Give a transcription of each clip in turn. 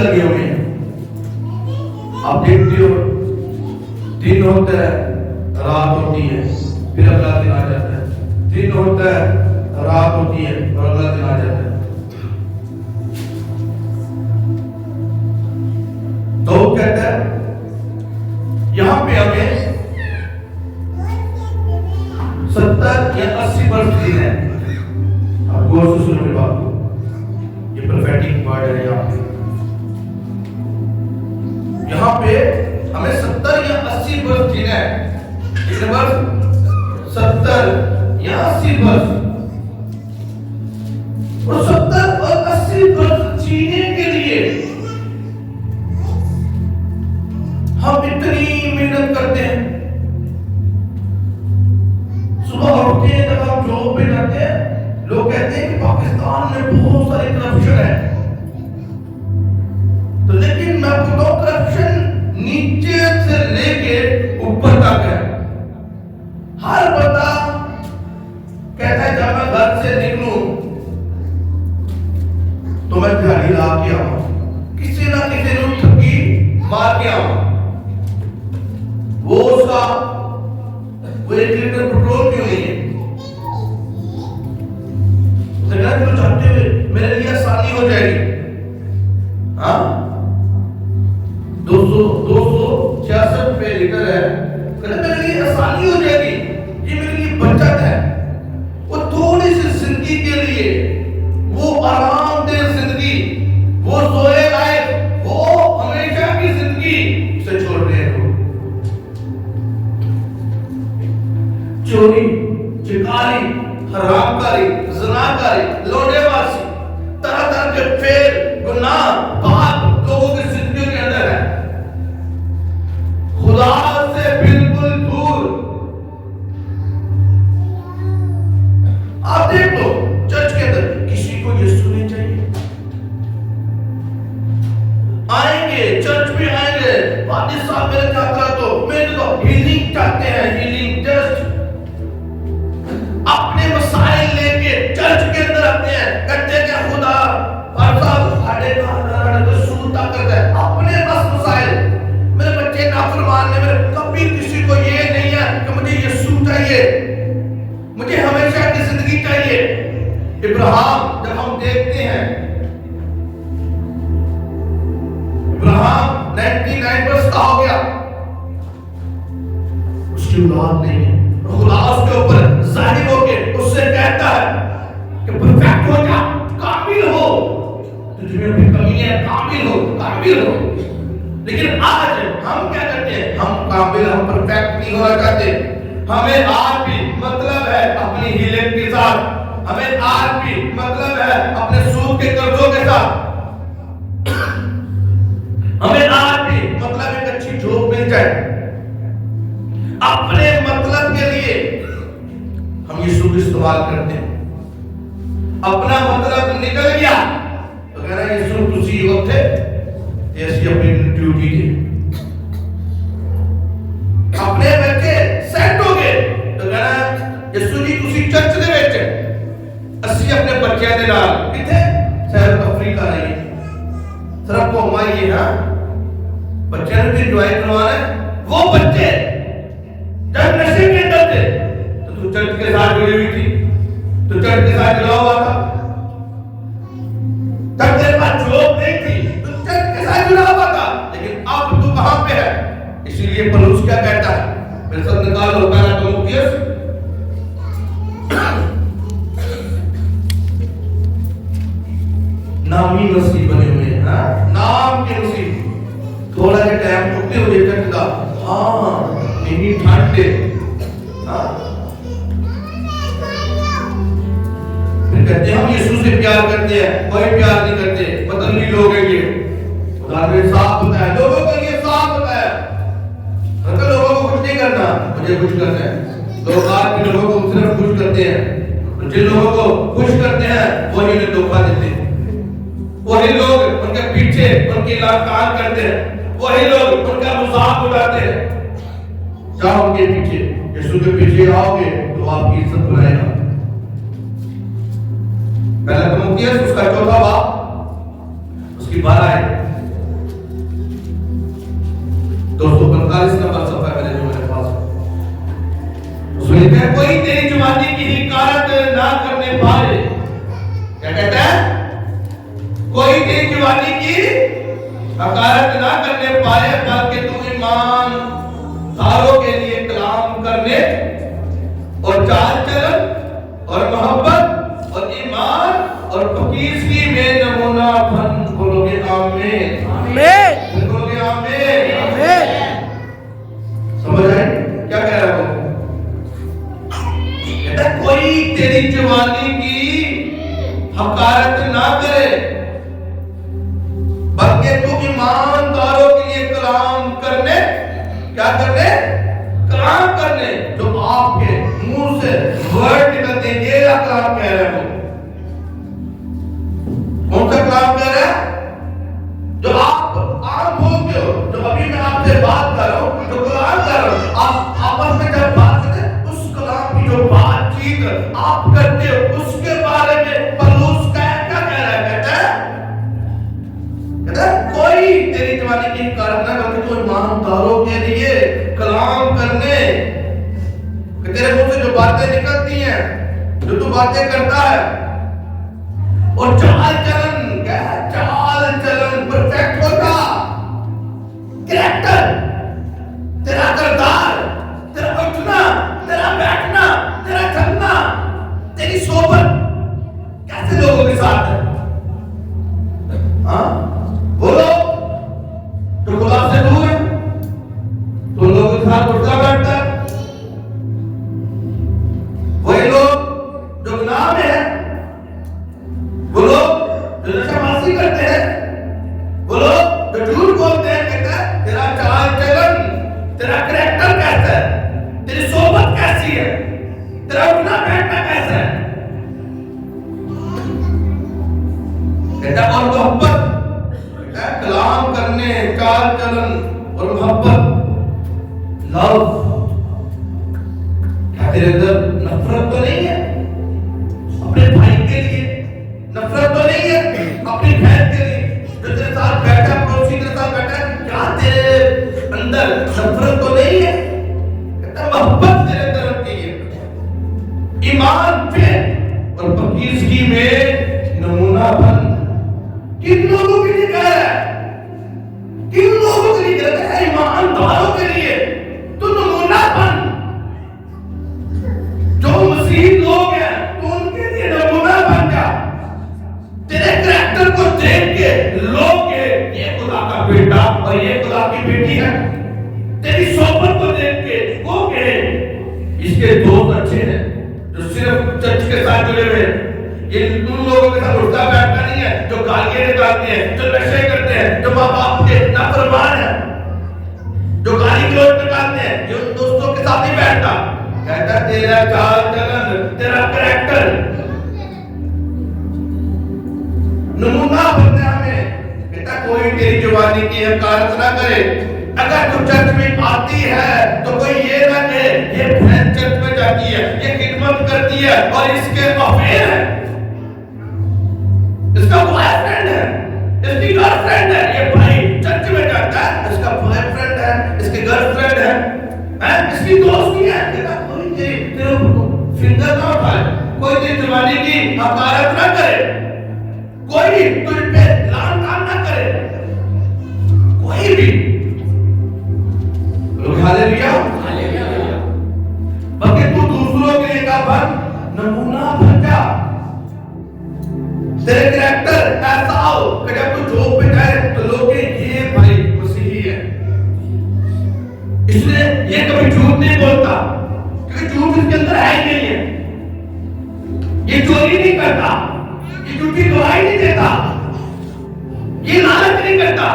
लगे हुए हैं। आप देखते हो दिन होता है, रात होती है, फिर अगला दिन आ जाता है, दिन होता है, रात होती है और अगला दिन आ जाता है। तो वो कहता है यहां पे हमें 70 या 80 वर्ष दिन है। आप गौर से सुनो मेरी बात को, ये प्रोफेटिक वर्ड है। यहाँ पे हमें 70 या 80 वर्ष जीना है। कितने वर्ष? 70 या 80 वर्ष। और 70 और 80 वर्ष जीने के लिए हम इतनी मेहनत करते हैं। सुबह उठते हैं, जब हम जॉब पे जाते हैं, लोग कहते हैं कि पाकिस्तान में बहुत सारी करप्शन है। तो लेकिन मैं आपको तो करप्शन नीचे से लेके ऊपर तक है। हर बंदा कहता है जब मैं घर से निकलूं तो मैं दिहाड़ी ला के आऊं, किसी ना किसी ने ठगी मार के आऊं। वो उसका वो 1 लीटर पेट्रोल क्यों नहीं है? तो चाहते हुए मेरे लिए आसानी हो जाएगी। हाँ, 266 रुपए लीटर है, मेरे लिए आसानी हो जाएगी, ये मेरे लिए बचत है। वो थोड़ी सी जिंदगी के लिए, वो आरामदेह जिंदगी, वो सोए लायक, वो हमेशा की जिंदगी से छोड़ रहे हैं। चोरी, चिकारी, हरामकारी, ज़िनाकारी, लौंडेबाजी, तरह तरह के फेल, गुनाह, पाप लोगों की जिंदगी के अंदर है। खुदा से बिल्कुल दूर। आप देख लो चर्च के अंदर किसी को यीशु नहीं चाहिए। आएंगे चर्च में आएंगे, वादी साहब मेरे चाचा मेरे तो हीलिंग चाहते हैं, हीलिंग टेस्ट अपने मसाइल लेके चर्च के अंदर आते हैं, कहते हैं कि खुदा साढ़े तो सूता करता है अपने बस मसाइल। मेरे बच्चे नाफरमान ने, मेरे कभी किसी को ये नहीं है कि मुझे यीशु चाहिए, मुझे हमेशा की जिंदगी चाहिए। इब्राहिम जब हम देखते हैं, इब्राहिम 99 वर्ष का हो गया, उसकी औलाद नहीं है। खुदा उसके ऊपर जाहिर होके उससे कहता है कि परफेक्ट हो जा, कामिल हो, तुझमें भी कमी है, कामिल हो, कामिल हो। लेकिन आज हम क्या करते हैं? हम कामिल, हम परफेक्ट नहीं होना चाहते। हमें आज भी मतलब है अपनी हीलिंग के साथ, हमें आज भी मतलब है अपने सूद के कर्जों के साथ, हमें आज भी मतलब एक अच्छी जॉब मिल जाए। अपने मतलब के लिए हम यीशु को इस्तेमाल करते हैं। अपना मतलब निकल गया तो कह रहा है यीशु तुसी होते ऐसी अपनी ड्यूटी दे। अपने बच्चे सेट हो गए तो कह रहा है यीशु जी तुसी चर्च दे विच असि अपने बच्चों के नाल किथे सैर अफ्रीका रही सिर्फ घुमाइए। हाँ, बच्चों ने भी एंजॉय करवाना है। वो बच्चे जब नशे के अंदर थे तो तू चर्च के साथ जुड़ी हुई थी, तो चर्च के साथ जुड़ा हुआ था। जब तेरे पास जॉब नहीं थी तो चर्च के साथ जुड़ा हुआ था। लेकिन अब तू कहां पे है? इसलिए पौलुस क्या कहता है? मेरे साथ निकालो पहला तिमुथियुस नामी मसीह बने हुए हैं। हाँ, नाम के मसीह। थोड़ा सा टाइम रुकते हुए चर्च का, हाँ नहीं ठंड है। फिर कहते हैं हम यीशु से प्यार करते हैं, कोई प्यार नहीं करते, बदलनी लोग हैं ये। खुदा ने साफ बताया, लोगों को ये साफ बताया, अगर लोगों को कुछ नहीं करना, मुझे कुछ करना है। लोग आज भी लोगों को सिर्फ खुश करते हैं, जिन लोगों को खुश करते हैं वही उन्हें धोखा देते हैं, वही लोग उनके पीछे उनकी लाकान करते हैं, वही लोग उनका मजाक उड़ाते हैं। जाओ उनके पीछे, यीशु के पीछे आओगे तो आपकी इज्जत बनाएगा। पहला तिमुथियुस उसका 4वां बाब उसकी 12 है। ना करने पाए। क्या कहता है? कोई तेरी जवानी की हकारत ना करने पाए, बल्कि तू ईमानदारों के लिए कलाम करने और चाल चलन और मोहब्बत और ईमान और फकीरगी में नमूना बन। बोलोगे आमीन? आमीन। बोलोगे आमीन? आमीन। समझ आए क्या कह रहा है? कहता कोई तेरी जवानी की हकारत ना करे, बल्कि तू ईमानदारों के लिए कलाम करने, क्या करने? कलाम करने। जो आपके मुंह से वर्ड निकलते हैं, ये कलाम कह रहे हो। कौन सा कलाम कह रहा है? जो आप आम बोलते हो, जो अभी मैं आपसे बात कर रहा हूं, जो कलाम कर रहा हूं, आप आपस में जब बात करते हैं, उस कलाम की जो बातचीत आप करते हो, उसके बारे में पौलुस क्या कह रहा है? कहता है कोई तेरी जवानी की हकारत ना करे, तो ईमानदारों के लिए कलाम करने। तेरे मुंह से जो बातें निकलती हैं, जो तू बातें करता है, और चाल चलन, क्या है? चाल चलन परफेक्ट होगा। कैरेक्टर, तेरा किरदार, तेरा उठना, तेरा बैठना, तेरा चलना, तेरी सोबत कैसे लोगों के साथ है? हाँ बोलो, जो खुदा से दूर है, तो लोगों के साथ उठता बैठता है। वही लोग जो गुनाह में है, वो लोग जो नशाबाजी करते हैं, वो लोग जो झूठ बोलते हैं, कहता है तेरा चाल चलन, तेरा कैरेक्टर कैसा है, तेरी सोबत कैसी है, तेरा उठना बैठना कैसा है। कहता और मोहब्बत, कलाम करने, चाल चलन और मोहब्बत, लव। क्या तेरे अंदर नफरत तो नहीं है अपने भाई के लिए? नफरत तो नहीं है अपनी बहन के लिए जो तेरे साथ बैठा, पड़ोसी तेरे साथ बैठा? क्या तेरे अंदर नफरत तो नहीं है? कहता मोहब्बत तेरे अंदर रखी है, ईमान पे और फकीरगी में नमूना बन। किन लोगों के लिए कह रहा है? किन लोगों के लिए कह रहा है? ईमानदारों के लिए तो नमूना बन। जो मसीह लोग हैं, तो उनके लिए नमूना बन जा। तेरे कैरेक्टर को देख के लोग के ये खुदा का बेटा और ये खुदा की बेटी है। तेरी सोबत को देख के वो कहे इसके दोस्त अच्छे हैं, जो सिर्फ चर्च के साथ जुड़े हुए हैं। ये उन लोगों के साथ उठता बैठता नहीं है जो गालियां निकालते हैं, जो नशे करते हैं, जो माँ बाप के नाफरमान है, जो गाली गलौज निकालते हैं, ये उन दोस्तों के साथ नहीं बैठता। कहता तेरा चाल चलन, तेरा कैरेक्टर नमूना बनना हमें। कहता कोई तेरी जवानी की हकारत ना करे। अगर तू चर्च में आती है तो कोई ये ना कहे ये बहन चर्च में जाती है, ये खिदमत करती है और इसके अफेयर है, इसका बॉयफ्रेंड है, इसकी गर्लफ्रेंड है। ये भाई चर्च में जाता है, इसका बॉयफ्रेंड है, इसकी गर्लफ्रेंड है, इसकी दोस्ती है। कहता कोई तेरे फिंगर ना उठाए, कोई तेरी जवानी की हकारत ना करे, कोई तुझ पे लान तान ना करे, कोई भी। Hallelujah, hallelujah. बल्कि तू दूसरों के लिए का बन, नमूना बन जा। तेरे कैरेक्टर ऐसा हो कि जब तू जॉब पे जाए तो लोग ये भाई मसीही है, इसलिए ये कभी झूठ नहीं बोलता, क्योंकि झूठ इसके अंदर है ही नहीं है। ये चोरी नहीं करता, ये झूठी गवाही नहीं देता, ये लालच नहीं करता,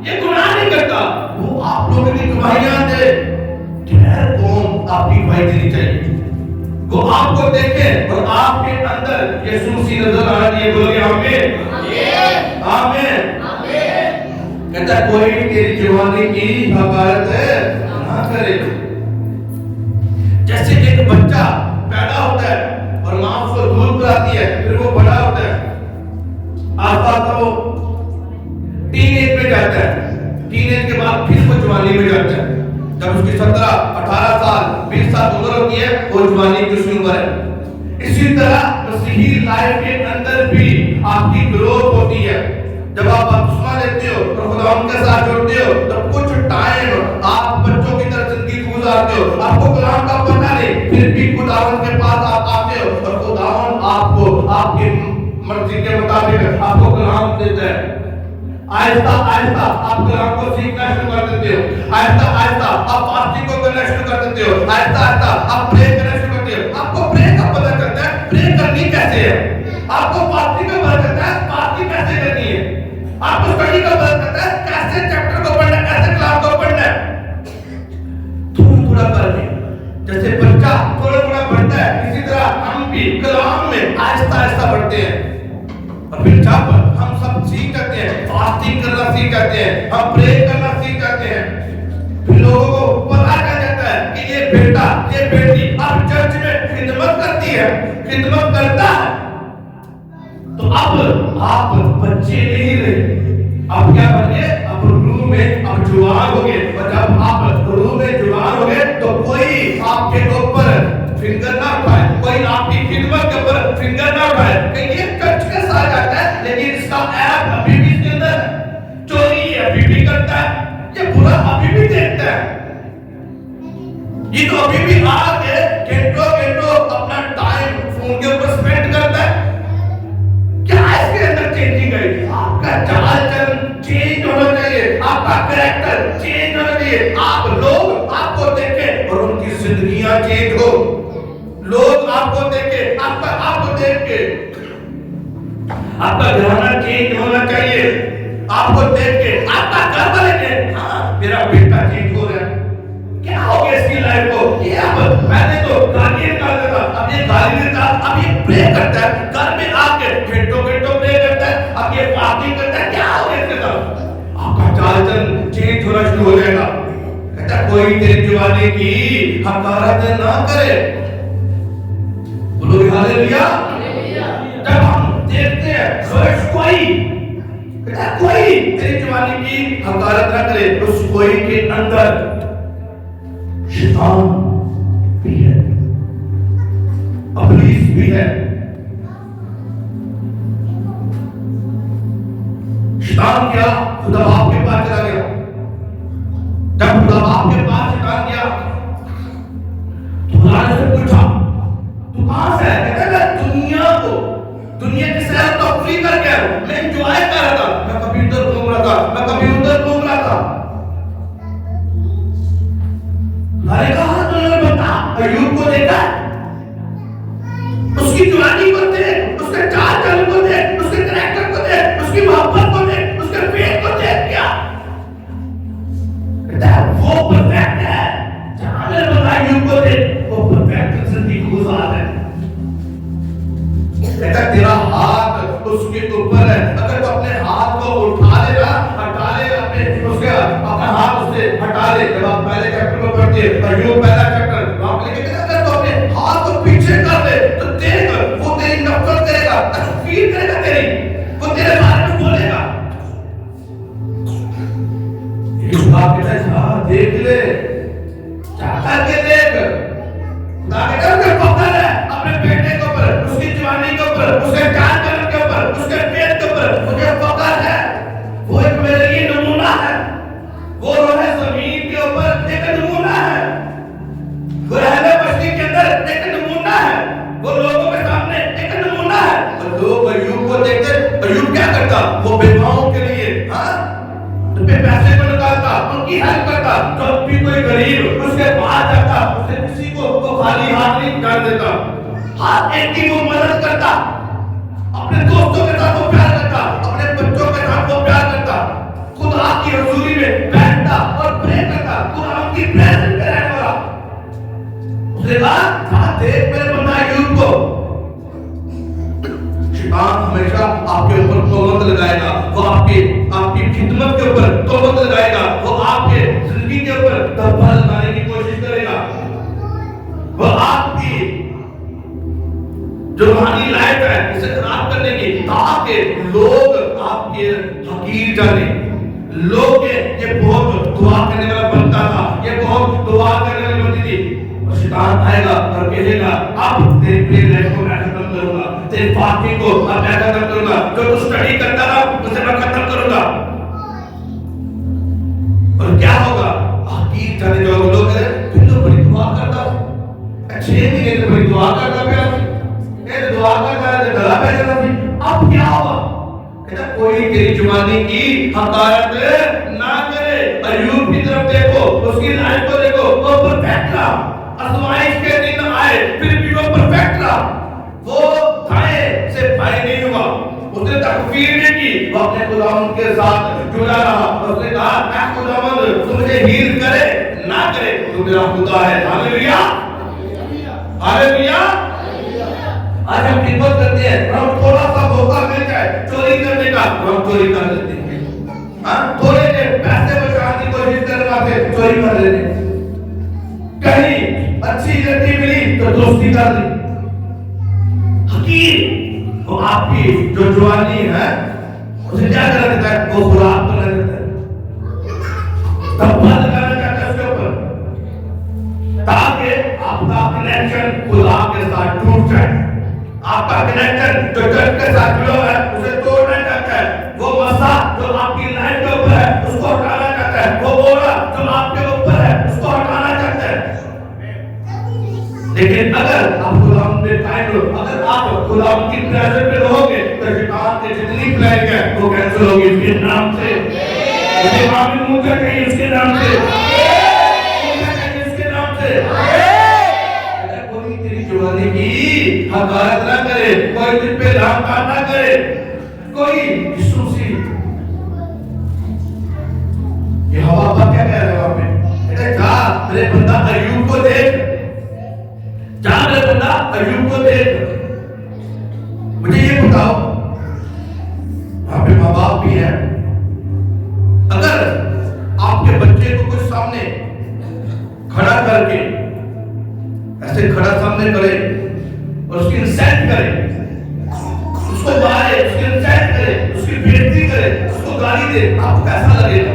ये गुनाह नहीं करता। वो आप लोगों की गवाहियां दे। खैर कौन आपकी गवाही देनी चाहिए? वो आपको देखे और आपके अंदर यीशु मसीह नजर आ रही है। बोलिए आमीन, आमीन, आमीन। कहता कोई तेरी जवानी की हकारत ना करे। जैसे एक बच्चा पैदा होता है और मां उसको दूध पिलाती है, फिर वो बड़ा होता है, आस्ता वो टीनेज में जाता है, टीनेज के बाद फिर वो जवानी में जाता है। जब उसकी 17, 18 साल, 20 साल उम्र होती है, वो जवानी की उसकी उम्र है। इसी तरह मसीही लाइफ के अंदर भी आपकी ग्रोथ होती है। जब आप बपतिस्मा लेते हो और खुदा के साथ जुड़ते हो तो कुछ टाइम आप बच्चों की तरह जिंदगी गुजारते हो, आपको कलाम का पता नहीं, फिर भी खुदावन के पास आप आते हो और खुदावन आपको आपके मर्जी के मुताबिक आपको कलाम देता है। आहिस्ता आहिस्ता आप कलाम को सीखना शुरू कर देते हो, आहिस्ता आहिस्ता आप फास्टिंग को करना शुरू कर देते हो, आहिस्ता आहिस्ता आप प्रे करना शुरू करते हो। आपको प्रे का पता चलता है प्रे करनी कैसे है, आपको फास्टिंग का पता चलता है फास्टिंग कैसे करनी है, आपको स्टडी का पता चलता है कैसे चैप्टर को पढ़ना है, कैसे क्लास को पढ़ना है। थोड़ा करके जैसे बच्चा थोड़ा बढ़ता है, इसी तरह हम भी कलाम में आहिस्ता आहिस्ता बढ़ते हैं। और फिर जब हम सब सीख जाते हैं, फास्टिंग करना सीख जाते हैं, हम प्रे करना सीख जाते हैं, फिर लोगों को पता चल जाता है कि ये बेटा ये बेटी अब चर्च में खिदमत करती है, खिदमत करता है, तो अब आप बच्चे नहीं रहे, अब क्या बन गए, अब रूह में अब जवान हो गए। और जब आप रूह में जवान हो गए तो कोई आपके ऊपर फिंगर ना उठाए, कोई आपकी खिदमत के ऊपर फिंगर ना उठाए। कहीं ये चर्च के साथ जाता है लेकिन इसका ऐप अभी भी इसके अंदर है, चोरी अभी भी करता है, ये बुरा अभी भी देखता है, ये तो अभी भी आके घंटों घंटों अपना टाइम फोन के ऊपर स्पेंड करता है। क्या इसके अंदर चेंजिंग है? आपका चाल चलन चेंज होना चाहिए, आपका कैरेक्टर चेंज होना चाहिए, आप लोग आपको देखें और उनकी जिंदगियां चेंज हो, लोग आपको देखें, आपको देख के आपका घराना चेंज होना चाहिए, आपको देख के आपका घर वाले के हाँ मेरा बेटा चेंज हो रहा है, क्या हो गया इसकी लाइफ को, ये अब पहले तो गाली निकालता था, अब ये गाली निकाल, अब ये प्रे करता है, घर में आके घंटों घंटों प्रे करता है, अब ये फास्टिंग करता है, क्या हो गया इसके साथ? आपका चाल चलन चेंज होना शुरू हो जाएगा। कहता कोई तेरी जवानी की हकारत ना करे, बोलो हालेलुया। जब हम देखते हैं कोई तेरी जवानी की हकारत ना करे, उस कोई के अंदर शैतान भी है, इब्लीस भी है। शैतान क्या खुदा बाप के पास चला गया, जब खुदा बाप के पास शैतान गया तो खुदा ने से पूछा तू कहां से है? कहता है दुनिया की सैर तफरीह कर गया, मैं एंजॉय कर रहा था, मैं कभी इधर घूम रहा था, मैं कभी उधर घूम रहा था। अरे कहा तुमने बता अय्यूब को देखा, उसकी जवानी को देख, उसके चाल चलन को देख, उसके कैरेक्टर को देख, उसकी मोहब्बत को देख, उसके फेथ को देख, क्या कहता है वो परफेक्ट है। जहां ने बताया अय्यूब को देख, वो परफेक्ट जिंदगी गुजार है। कहता तेरा हाथ उसके ऊपर है, अगर तू अपने हाथ को उठा लेना, हटा ले अपना हाथ उससे हटा ले। जब आप पहले चैप्टर को पढ़ते हैं अय्यूब पहला चैप्टर, वहां पे लिखा है अगर तू अपने हाथ को पीछे कर ले तो देख वो तेरी नफरत करेगा, तकफीर करेगा तेरी, वो तेरे बारे में बोलेगा। इस बात के साथ देख ले, चाहता के देख, ताकि अगर पकड़ है अपने बेटे के ऊपर, उसकी जवानी के ऊपर, उसके चाल चलन के ऊपर, उसके पेट के ऊपर मुझे पकड़ है, वो एक मेरे लिए नमूना है, वो रोहे जमीन के ऊपर एक नमूना है, वो रहने बस्ती के अंदर एक नमूना है, वो लोगों के सामने एक नमूना है। और लोग अय्यूब को देखते, अय्यूब क्या करता, वो बेवाओं के लिए पैसे को निकालता, उनकी हेल्प करता, जब भी कोई गरीब उसके पास जाता उसे किसी को वो खाली हाथ नहीं कर देता, हाथ एक की वो मदद करता, अपने दोस्तों के साथ वो प्यार करता, अपने बच्चों के साथ वो प्यार करता, खुदा की हुजूरी में बैठता और प्रे करता, खुदा उनकी प्रेजेंस में रहने वाला। उसने कहा देख मेरे बंदा अय्यूब को, शैतान हमेशा आपके ऊपर तोहमत लगाएगा, वो आपकी खिदमत के ऊपर तोहमत लगाएगा, वो आपके जिंदगी के ऊपर धब्बा लगाने की कोशिश करेगा, वो आपकी जो रूहानी लाइफ है इसे खराब करने की, ताकि लोग आपके हकीर जाने, लोग ये बहुत दुआ करने वाला बनता था, ये बहुत दुआ करने वाली बनती थी, और शैतान आएगा और कहेगा अब तेरे प्रेयर लाइफ को मैं खत्म करूंगा, तेरे फास्टिंग को अब मैं खत्म करूंगा, जो तू स्टडी करता था उसे मैं खत्म करूंगा। और क्या होगा? आखिर जाने जो लोग कहें तुम तो बड़ी दुआ करता, 6 महीने से बड़ी दुआ करता प्यार, ये दुआ करता है तो गला पै जाता थी, अब क्या होगा? कहता कोई तेरी जवानी की हकारत ना करे। अय्यूब की तरफ देखो, उसकी लाइफ को देखो, वो परफेक्ट रहा, आजमाइश के दिन आए फिर भी वो परफेक्ट रहा, वो भाई से भाई नहीं हुआ, उसने तकफीर नहीं की, वो अपने खुदावंद के साथ जुड़ा रहा। उसने कहा मैं खुदावंद तू मुझे हील करे ना करे तू मेरा खुदा है। Hallelujah hallelujah. आज हम खिदमत करते हैं, हम थोड़ा सा मौका मिल जाए चोरी करने का हम चोरी कर लेते हैं। हाँ, थोड़े देर पैसे बचाने की कोशिश करने से चोरी कर लेते हैं। कहीं अच्छी लड़की मिली तो दोस्ती कर ली। हकीर वो आपकी जो जवानी है उसे क्या कर देता है? वो खुराक बना देता है, धब्बा लगाना चाहता है उसके ऊपर, ताकि आपका कनेक्शन खुदा के साथ टूट जाए। आपका कनेक्शन जो चर्च के साथ जुड़ा है उसे तोड़ना चाहता है। वो मसा जो आपकी लाइफ के ऊपर है उसको हटाना चाहता है। वो बोरा जो आपके ऊपर है उसको हटाना चाहता है। लेकिन अगर आप खुदा में कायम रहो, अगर आप खुदा की प्रेजेंस में रहोगे तो शैतान के जितनी प्लान है वो कैंसिल होगी इसके नाम से। मुझे आमीन मुझे कहीं इसके नाम से, इसके नाम से। कोई तेरी जवानी की हकारत ना करे, कोई तुझ पे लांछन ना करे, कोई यीशु से ये हवा पर क्या कह रहा है? वहां पे कहता जा मेरे बंदा अय्यूब को देख, जा मेरे बंदा अय्यूब को देख। मुझे ये बताओ, वहां पे माँ बाप भी है, अगर आपके बच्चे को कुछ सामने खड़ा करके ऐसे खड़ा सामने करे और उसकी इंसल्ट करे, उसको मारे, उसकी इंसल्ट करे, उसकी बेइज्जती करे, उसको गाली दे, आपको कैसा लगेगा?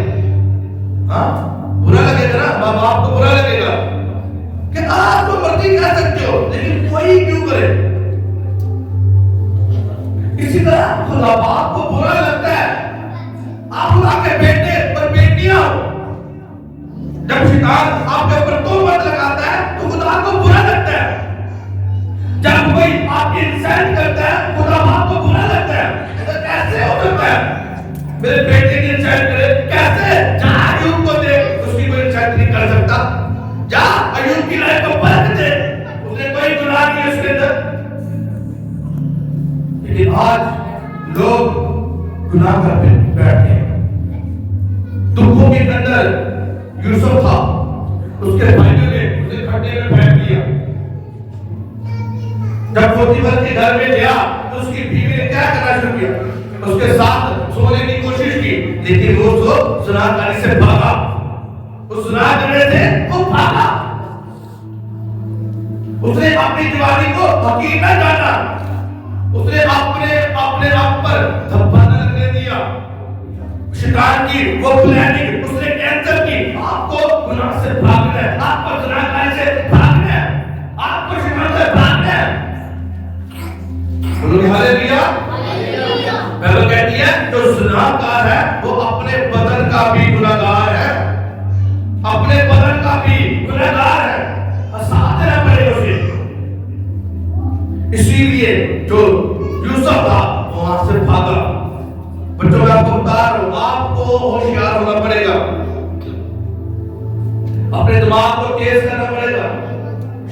हाँ, बुरा लगेगा ना? माँ बाप को बुरा लगेगा कि आप तो मर्जी कह सकते हो, लेकिन कोई क्यों करे? इसी तरह खुदा बाप को बुरा लगता है आप खुदा के बेटे और बेटियां, जब शैतान आपके ऊपर तोहमत लगाता है तो खुदा को बुरा लगता है। जब कोई आपकी इंसल्ट करता है खुदा बाप को बुरा लगता है। तो कैसे हो सकता है मेरे बेटे की इंसल्ट करे? कैसे? जा अय्यूब को देख, उसकी कोई इंसल्ट नहीं कर सकता। जा अय्यूब की लाइफ को परख दे, उसने कोई गुनाह नहीं उसके अंदर। लेकिन आज लोग गुनाह करते बैठे हैं। दुखों के अंदर यूसुफ था, उसके भाइयों ने उसे खड्डे में फेंक दिया। जब पोतीफर के घर में गया तो उसकी बीवी ने क्या करना शुरू किया? उसके साथ सोने की कोशिश की, लेकिन वो तो ज़िनाकारी से भागा। उस ज़िना करने से वो भागा। उसने अपनी जवानी को हकीर न जाना, उसने अपने आप पर धब्बा न लगने दिया। शैतान की वो प्लानिंग उसने कैंसिल की। आपको गुनाह से भागना है, आपको ज़िनाकारी से भागना है, आपको शैतान से भागना है। बोलो हालेलुया। बाइबल कहती है जो ज़िनाकार है वो अपने बदन का भी गुनाहगार है, अपने बदन का भी गुनाहगार है, साथ रहना पड़ेगा उसे। इसीलिए जो यूसुफ था वो वहां से भागा। बच्चों मैं आपको बता रहा हूं, आपको होशियार होना पड़ेगा, अपने दिमाग को तेज करना पड़ेगा।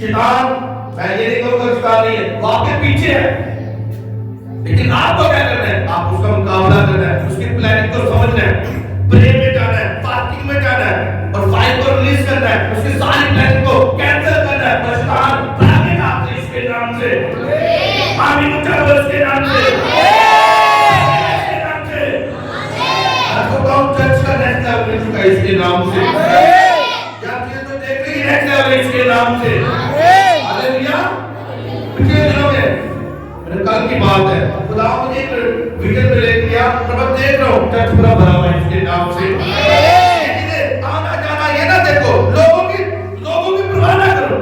शैतान, मैं ये नहीं कहूंगा शैतान नहीं है, वो आपके पीछे है, लेकिन आपको क्या करना है? आप उसका मुकाबला करना है, उसकी प्लानिंग को समझना है, प्रे में जाना है, फास्टिंग में जाना है और फाइल को रिलीज करना है, उसकी सारी प्लानिंग को कैंसिल करना है। शैतान भागेगा आपसे इसके नाम से। आमीन उच्चारो इसके नाम से। चर्च का नेक्स्ट लेवल मिल चुका है इसके नाम से। क्या चीज़ तो देखने की नेक्स्ट लेवल है इसके नाम से। हालेलुया। पिछले दिनों में कल की बात है, खुदा मुझे एक विजन में ले गया और मैं देख रहा हूँ चर्च पूरा भरा हुआ है इसके नाम से। आना जाना ये ना देखो, लोगों की परवाह ना करो,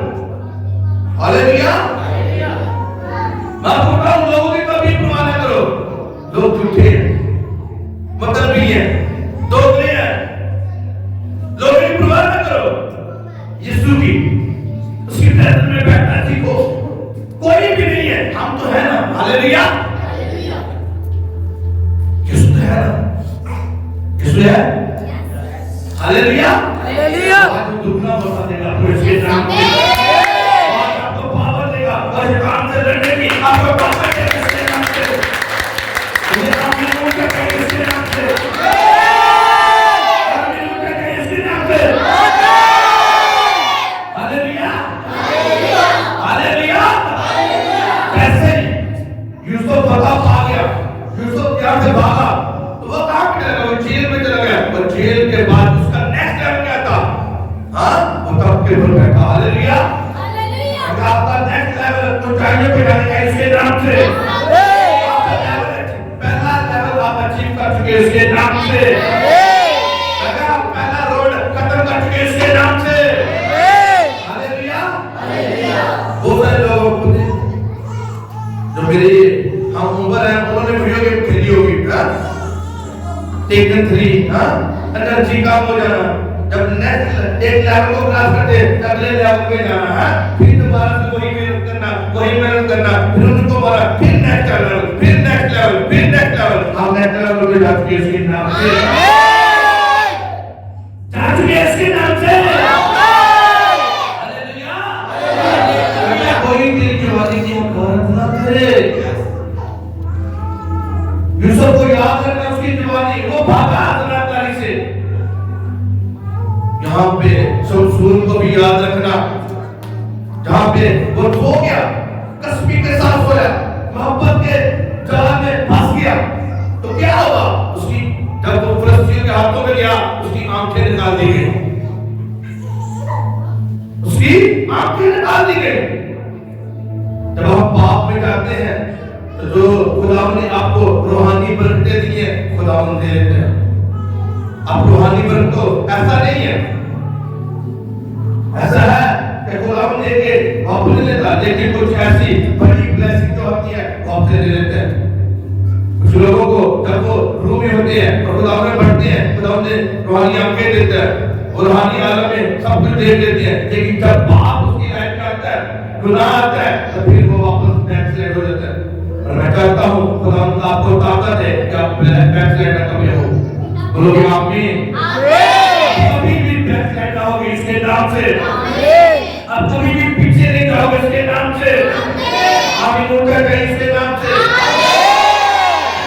है? Hallelujah, hallelujah. आज दुगना बता देगा आपको इसके नाम से, आज आपको पावर देगा और काम से लड़ने की आपको पावर देगा इसके नाम से। ये आपने मुझे कहा इसके नाम से, आपने मुझे कहा इसके नाम से। Hallelujah, hallelujah, hallelujah. कैसे यूसुफ आ गया, यूसुफ यहाँ से भागा तो वो कहाँ पे चला गया? वो जेल में चला गया। और जेल के बाद उसका नेक्स्ट लेवल क्या था? हाँ, वो तब के ऊपर बैठा। Hallelujah, hallelujah. अगर आपका नेक्स्ट लेवल ऊंचाइयों पे जाने का इसके नाम से, पहला लेवल आप अचीव कर चुके इसके नाम से, अगर आप पहला रोड खत्म कर चुके इसके नाम से। Hallelujah, hallelujah. वो सारे लोग जो मेरी हम उम्र है उन्होंने वीडियो गेम खेली होगी, टेकन 3, एनर्जी कम हो जाना, जब नेक्स्ट एक लेवल को क्रॉस करते अगले लेवल पे जाना है, फिर दोबारा से वही मेहनत करना, फिर उनको मारा, फिर नेक्स्ट लेवल, फिर नेक्स्ट लेवल, फिर नेक्स्ट लेवल। हम नेक्स्ट लेवल पे जा चुके इसके नाम से, जा चुके इसके नाम से। Hallelujah, hallelujah. कोई तेरी जवानी की मुखारत ना करे। यूसुफ को याद रखना उसकी जवानी, वो भागा हजरतकारी से। यहाँ पे शमशून को भी याद रखना, जहाँ पे वो खो गया, कसबी के साथ सोया, मोहब्बत के जाल में फंस गया, तो क्या होगा? उसकी जब वो फिलिस्तीनियों के हाथों में गया, उसकी आंखें निकाल दी गई, उसकी आंखें निकाल दी गई। जब हम पाप में जाते हैं तो जो खुदावंद ने आपको रूहानी बरकतें दी हैं, खुदावंद दे देते हैं। आप रूहानी बरकत तो ऐसा नहीं है, ऐसा है कि खुदावंद दे के आप ले लेता, लेकिन कुछ ऐसी बड़ी ब्लेसिंग जो होती है वो आपसे ले लेते हैं। कुछ लोगों को जब वो रूह में होते हैं और खुदावंद में बढ़ते हैं, खुदावंद ने रूहानी आंखें देते हैं और रूहानी आलम में सब कुछ देख लेते हैं, लेकिन जब पाप उसकी लाइफ में आता है, गुनाह आता है, तो फिर वो वापस बैकस्लाइड हो जाता है। और मैं चाहता हूँ खुदावंद आपको ताकत है कि आप बैकस्लाइड ना कभी हो। बोलो आमीन, कभी भी बैकस्लाइड ना होगी इसके नाम से, आप कभी भी पीछे नहीं जाओगे इसके नाम से, आमीन उठा गए इसके नाम से।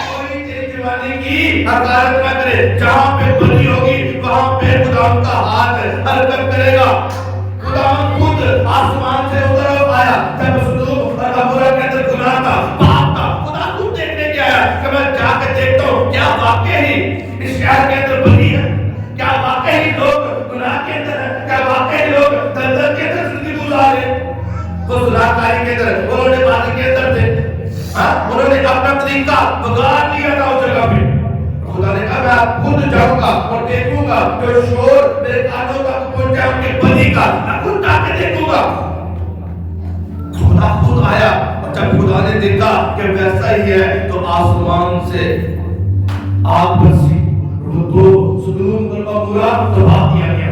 कोई तेरी जवानी की हकारत ना करे, जहाँ पे बली होगी वहाँ पे खुदावंद का हाथ हरकत करेगा। खुदावंद खुद आसमान से उतर आया जब सदोम और अमोरा के अंदर गुनाह था, पाप था, खुदा खुद देखने के आया कि मैं जाकर देखता हूँ क्या वाकई इस शहर के अंदर बली है, क्या वाकई लोग गुनाह के अंदर है, क्या वाकई लोग दलदल के अंदर जिंदगी गुजार रहे हैं। वो सुधारकारी के अंदर, उन्होंने बात के अंदर थे, उन्होंने अपना तरीका बगाड़ लिया था उस जगह पे। खुदा ने कहा मैं खुद जाऊंगा और देखूंगा जो शोर मेरे कानों तक पहुंचा उनके बलि का, मैं खुद जाके देखूंगा। खुदा खुद आया और जब खुदा ने देखा कि वैसा ही है तो आसमान से आग बरसी, तो सदोम और अमोरा तबाह किया गया।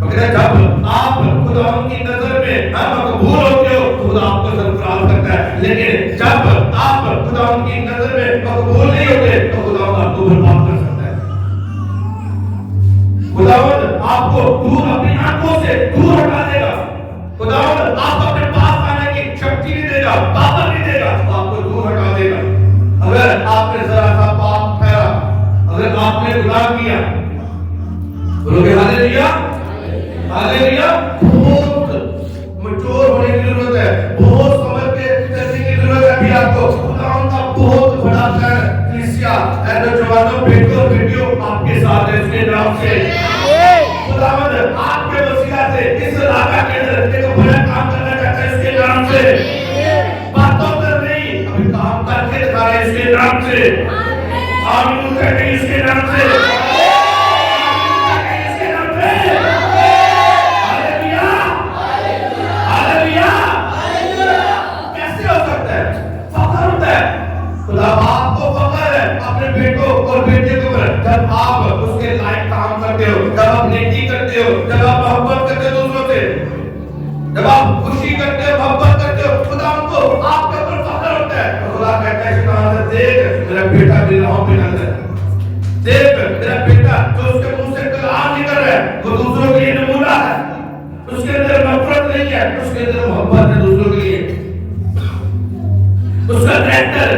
मगर जब आप खुदावंद की नजर में मकबूल होते हो तो खुदा आपको सरफराज करता है, लेकिन जब आप खुदावंद की नजर में मकबूल नहीं होते तो खुदावंद आपको बर्बाद कर सकता है। खुदावंद आपको दूर अपनी आंखों से दूर हटा देगा। खुदावंद आप अपने पास आने की शक्ति नहीं देगा, पावर नहीं देगा, आपको दूर हटा देगा। अगर आपने जरा सा पाप किया, अगर आपने गुनाह किया, बोलोगे हालेलुया, हालेलुया। बहुत मैच्योर होने की जरूरत है, बहुत समझ के चलने की जरूरत है। अभी आपको खुदावंद का बहुत बड़ा कलीसिया जवानों बेटों बेटियों आपके साथ है इसके नाम से। खुदावंद आपके वसीला से इस इलाका के अंदर एक बड़ा काम करना चाहता है इसके नाम से। बातों पर नहीं, अभी काम करके दिखा रहे इसके नाम से। आमीन कहते हैं इसके नाम से। खुदा आपको फख्र है अपने बेटों और बेटे के ऊपर, जब आप उसके लायक काम करते हो, जब आप नेकी करते हो, जब आप मोहब्बत करते हो दूसरों से, जब आप खुशी करते हो, मोहब्बत करते हो, खुदा उनको आपके ऊपर फख्र होता है। तो खुदा कहता है शैतान से देख मेरा बेटा मेरी राहों पे चल रहा है, देख मेरा बेटा काम नहीं कर रहा है, वो दूसरों के लिए नमूना है, उसके अंदर नफरत नहीं है, उसके अंदर मोहब्बत है दूसरों के लिए, उसका कैरेक्टर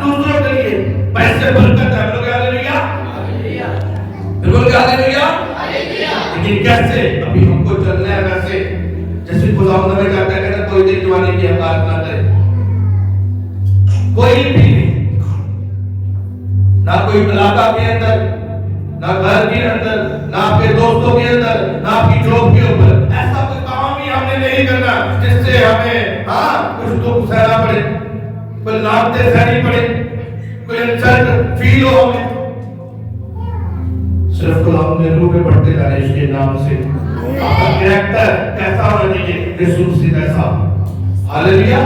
दूसरों के लिए पैसे बरकत है। लोग हालेलुया, बोल के हालेलुया। लेकिन कैसे? अभी हमको चलना है वैसे जैसे खुदावंद में कहता है कि कोई दिन जवानी की हकारत ना करे, कोई भी नहीं, ना कोई इलाका के अंदर, ना घर के अंदर, ना आपके दोस्तों के अंदर, ना आपकी जॉब के ऊपर ऐसा कोई काम ही हमने नहीं करना जिससे हमें कुछ दुख सहना पड़े, कोई लानतें सहनी पड़े, कोई इंसल्ट फील हो हमें। सिर्फ खुदावंद ने रूह में बढ़ते जाने इसके नाम से। आपका कैरेक्टर कैसा होना चाहिए? यीशु मसीह जैसा। Hallelujah,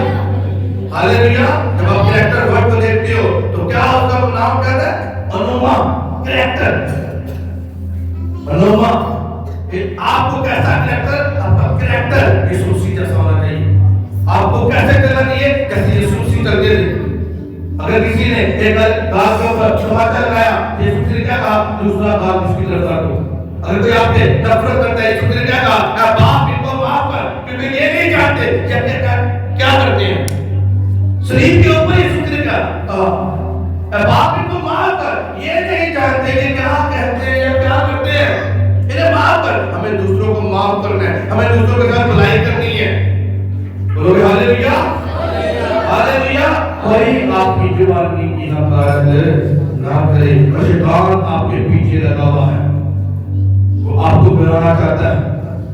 hallelujah. जब आप कैरेक्टर वर्ड को देखते हो तो क्या उसका नाम क्या है? अनुमा कैरेक्टर, अनुमा। आपको कैसा कैरेक्टर? आपका कैरेक्टर यीशु मसीह जैसा होना चाहिए। आपको कैसे चलना चाहिए? जैसे यीशु मसीह चलते थे। अगर किसी ने एक गाल के ऊपर टमाटर लगाया, यीशु मसीह ने क्या कहा? दूसरा गाल उसकी तरफ कर दो। अगर कोई आपसे नफरत करता है, यीशु मसीह ने क्या कहा? बाप इनको माफ कर, क्योंकि ये नहीं जानते क्या करते हैं। शरीर के ऊपर यीशु मसीह ने कहा, बाप इनको माफ कर, ये नहीं जानते कि क्या कहते हैं या क्या करते हैं, इन्हें माफ कर। हमें दूसरों को माफ करना है, हमें दूसरों के साथ भलाई करनी है। बोलो हालेलुया, हालेलुया। कोई आपकी जवानी की हकारत ना करे। शैतान आपके पीछे लगा हुआ है, वो आपको गिराना चाहता है,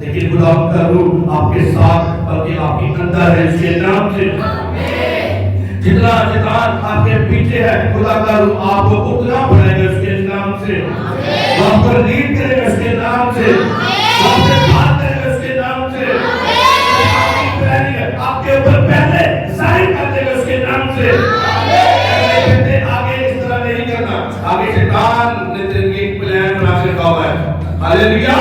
लेकिन खुदावंद का रूह आपके साथ बल्कि आपके अंदर है इसके नाम से। जितना शैतान आपके पीछे है, खुदा का रूह आपको उतना बढ़ाएगा उसके नाम से, वो आपको लीड करेगा उसके नाम से, वो आपसे बात करेगा उसके नाम से, आपके ऊपर पहले साइन कर देगा उसके नाम से। आगे इस तरह नहीं करना। आगे शैतान ने तेरे एक प्लान बना के रखा हुआ है। हालेलुया।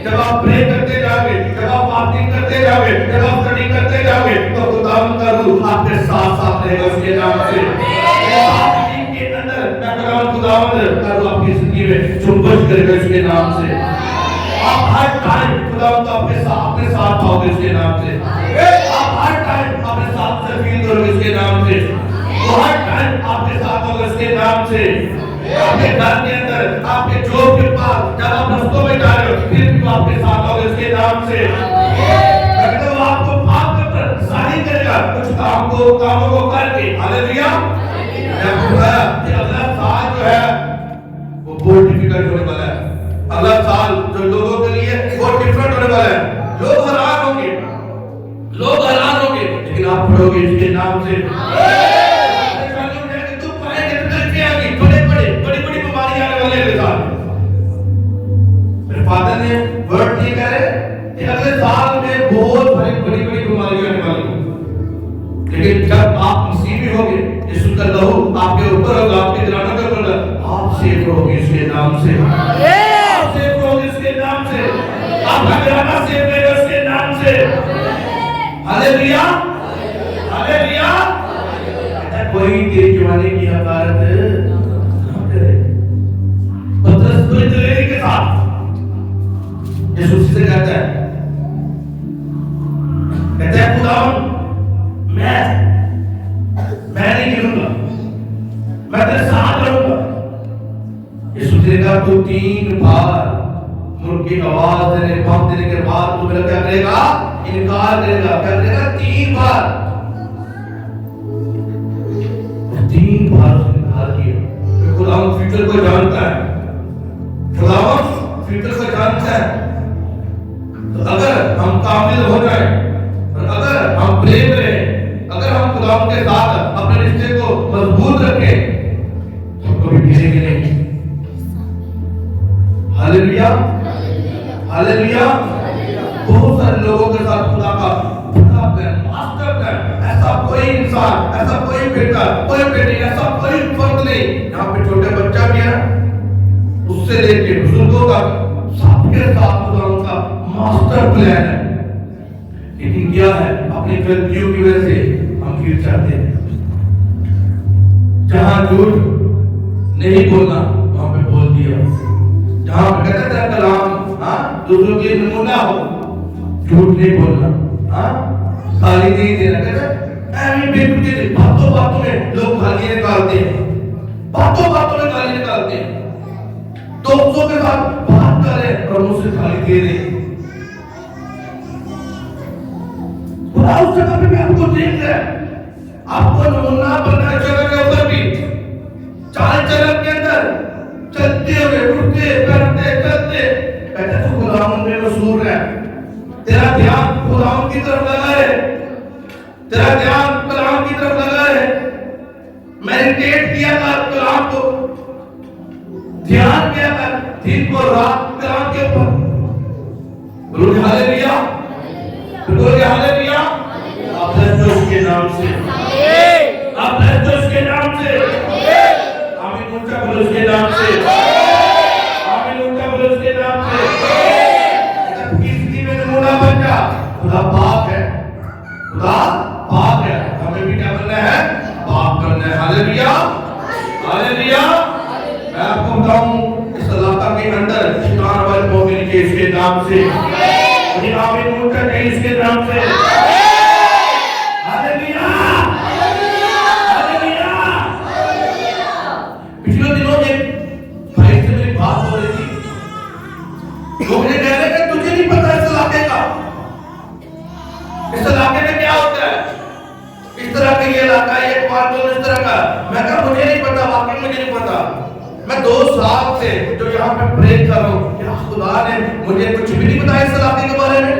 जब आप प्रे करते जाओगे, जब आप फास्टिंग करते जाओगे, जब आप स्टडी करते जाओगे, तो खुदावंद का रूह आपके साथ साथ रहेगा उसके नाम से। के अंदर खुदावंद का रूह आपकी जिंदगी में जुम्बश करेगा उसके नाम से। आप हर टाइम खुदावंद अपने साथ पाओगे उसके नाम से। आप हर टाइम अपने साथ से फील करोगे उसके नाम से। वो हर टाइम आपके साथ होगा उसके नाम से। आपके घर के अंदर, आपके जॉब के पास, जब आप रास्तों में जा रहे हो, फिर भी आपके साथ होगा उसके नाम से। अगर वो आपको आपके ऊपर जाहिर करेगा कुछ कामों को करके। हालेलुया। अगला साल जो है वो बहुत डिफिकल्ट होने वाला है। अगला साल जो लोगों के लिए बहुत डिफरेंट होने वाला है। लोग हैरान होंगे, लेकिन आप पढ़ोगे इसके नाम से। बड़ी बीमारी आने वाली है साल। मेरे फादर ने वर्ड ये कह रहे कि अगले साल में बहुत बड़ी बीमारी आने वाली है, लेकिन जब आप मसीह में होगे, यीशु का लहू आपके ऊपर होगा, आपके घरानों के ऊपर, आप सेफ रहोगे इसके नाम से। आप सेफ रहोगे इसके नाम से। आपका घराना सेफ रहेगा उसके नाम से। Hallelujah, hallelujah. कोई तेरी जवानी की हकारत ना करे। पतरस पूरी दिलेरी के साथ यीशु से कहता है खुदावंद मैं नहीं गिरूंगा, मैं तेरे साथ रहूंगा। यीशु ने कहा तू 3 बार मुर्गी आवाज देने के बाद तू मेरा क्या करेगा? इनकार करेगा। क्या करेगा? 3 बार। 3 बार इनकार किया। खुदावंद फ्यूचर को जानता है, खुदावंद फ्यूचर को जानता है। तो अगर हम काबिल हो जाए, और अगर हम प्रेम रहे, अगर हम खुदावंद के साथ अपने रिश्ते को मजबूत रखें, तो कभी गिरेंगे नहीं। Hallelujah, hallelujah. बहुत सारे लोगों के साथ खुदा का बड़ा प्लान, मास्टर प्लान। ऐसा कोई इंसान, ऐसा कोई बेटा, कोई बेटी, ऐसा कोई फर्क नहीं। यहाँ पे छोटे बच्चा भी है, उससे लेके बुजुर्गों तक, सबके साथ खुदा का मास्टर प्लान है। लेकिन क्या है? अपनी गलतियों की वजह से हम गिर जाते हैं। जहां झूठ नहीं बोलना वहां पे बोल दिया, जहां पे कहते हैं कलाम दूसरों के नमूना हो, झूठ नहीं बोलना, हाँ गाली नहीं देना। कहते ऐਵੇਂ बेवकूफी बातों बातों में लोग गाली निकालते हैं, बातों बातों में गाली निकालते हैं। दोस्तों के साथ बात कर रहे हैं और मुझसे गाली दे रहे हैं। खुदा उस जगह पे भी आपको देख रहा है, आपको नमूना बनना है जगह के ऊपर भी, चाल चलन के अंदर चलते हुए उठते बैठते चलते। कहते तो खुदावन में मशहूर है, तेरा ध्यान खुदावन की तरफ लगा है, तेरा ध्यान कलाम की तरफ लगा है। मेडिटेट किया कर कलाम को, ध्यान किया कर दिन को रात कलाम के ऊपर। बोलो हालेलुया, बोलो हालेलुया। आप लज्जो उसके नाम से, आप लज्जो उसके नाम से, आमीन ऊंचा बोलो उसके नाम से, आमीन ऊंचा बोलो उसके नाम से। किसी में नमूना बन जा। खुदा पाक है, खुदा पाक है, हमें भी क्या करना है, पाक करना है। Hallelujah, hallelujah. मैं आपको बताऊं इस इलाका के अंदर शैतान वाले मोमिन के इसके नाम से, आमीन ऊंचा कहीं इसके नाम से। Hallelujah, hallelujah. पिछले दिनों एक भाई से मेरी बात हो रही थी, लोग मुझे कह रहे हैं तुझे नहीं पता इस इलाके का, इस इलाके में क्या होता है, इस तरह का ये इलाका, ये क्वार्टर इस तरह का। मैं कहा मुझे नहीं पता, वाकई मुझे नहीं पता। मैं 2 साल से जो यहाँ पे प्रे कर रहा हूँ, क्या खुदा ने मुझे कुछ भी नहीं बताया इस इलाके के बारे में?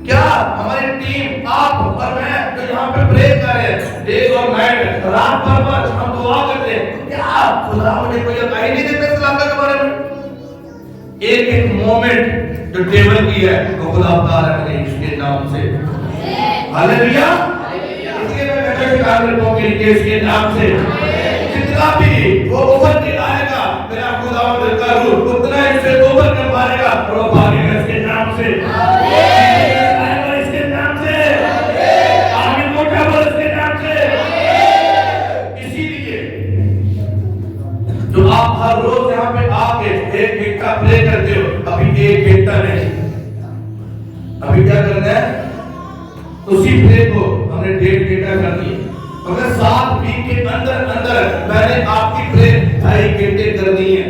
क्या हमारी टीम, आप और मैं जो यहाँ पे प्रे कर रहे हैं डे और नाइट, रात भर हम दुआ करते हैं, क्या खुदा मुझे कोई आगाही नहीं देता इस इलाके के बारे में? एक एक मोमेंट जो टेबल की है वो खुदा बता रहा है इसके नाम से। हालेलुया। इसलिए मैं कहता हूं कार्य को के इसके नाम से जितना भी वो ऊपर के आएगा, मेरा खुदावंद का रूप उतना इससे ऊपर कर पाएगा और वो भागेगा इसके नाम से, आएगा इसके नाम से, आमीन मोटा बोल इसके नाम से। इसीलिए जो आप हर रोज यहाँ पे आके 1 घंटा प्रे करते हो, अभी 1 घंटा नहीं, अभी क्या करना है, उसी प्रे को हमने 1.5 घंटा कर दिया। अगर 7 वीक के अंदर अंदर मैंने आपकी प्रे 2.5 घंटे करनी है,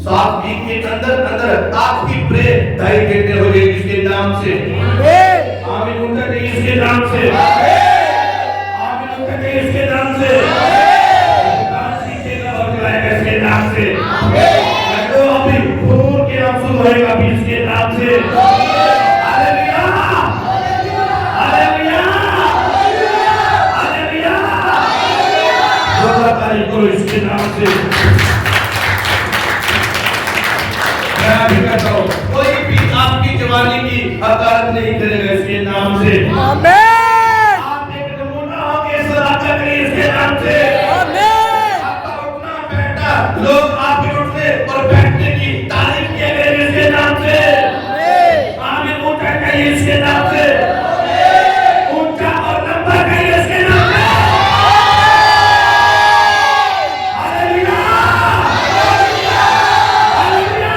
7 वीक के अंदर अंदर आपकी प्रे 2.5 घंटे हो जाएगी इसके नाम से। आमीन ऊंचा कहिए इसके नाम से, आमीन ऊंचा कहिए इसके नाम से। सीखेगा और चलाएगा इसके नाम से। तो अभी खून के आंसू बहेगा भी इसके नाम से। Hallelujah, hallelujah, hallelujah. करो इसके नाम से। मैं भी कहता हूं कोई भी आपकी जवानी की हकारत नहीं करेगा इसके नाम से। आमीन। आप एक नमूना होंगे सलाका करिए इसके नाम से। आमीन। आपका उठना बैठना, लोग आपके उठने और बैठने की तारीफ किया करेंगे इसके नाम से। आमीन ऊंचा कहिए इसके नाम से, ऊंचा और लंबा कहिए इसके नाम से। Hallelujah, hallelujah.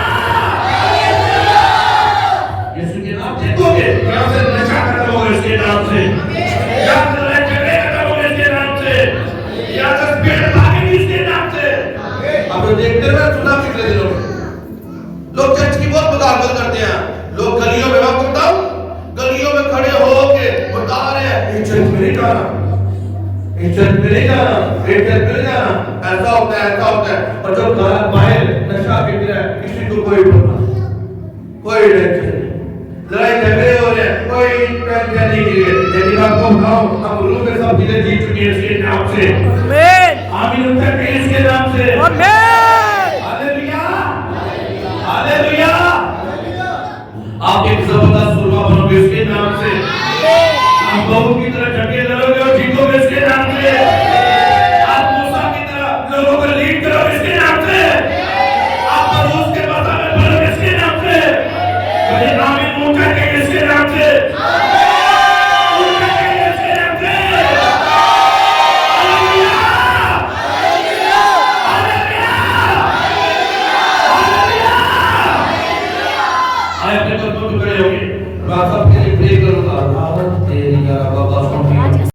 यीशु के नाम देखोगे क्या से नशा खत्म होगा इसके नाम से, या से झगड़े खत्म होंगे इसके नाम से, या से पेड़ भागेंगे इसके नाम से। आप लोग देखते हैं ना सुना पिछले दिनों में लोग चर्च की बहुत मुखालफत करते हैं, लोग गलियों में, मैं बताऊं गलियों में खड़े होके बता रहे हैं इस चर्च में नहीं जाना, इस चर्च में नहीं जाना, इस चर्च में नहीं जाना, ऐसा होता है, ऐसा होता है। और जब घर बाहर नशा बिक रहा है किसी को कोई बोलना, कोई टेंशन नहीं, लड़ाई झगड़े हो रहे हैं, कोई टेंशन नहीं के लिए। लेकिन आपको बताऊं हम रूह में सब चीजें जीत चुके हैं इसके नाम से। आमीन। आमीन ऊंचा कहिए इसके नाम से। आमीन।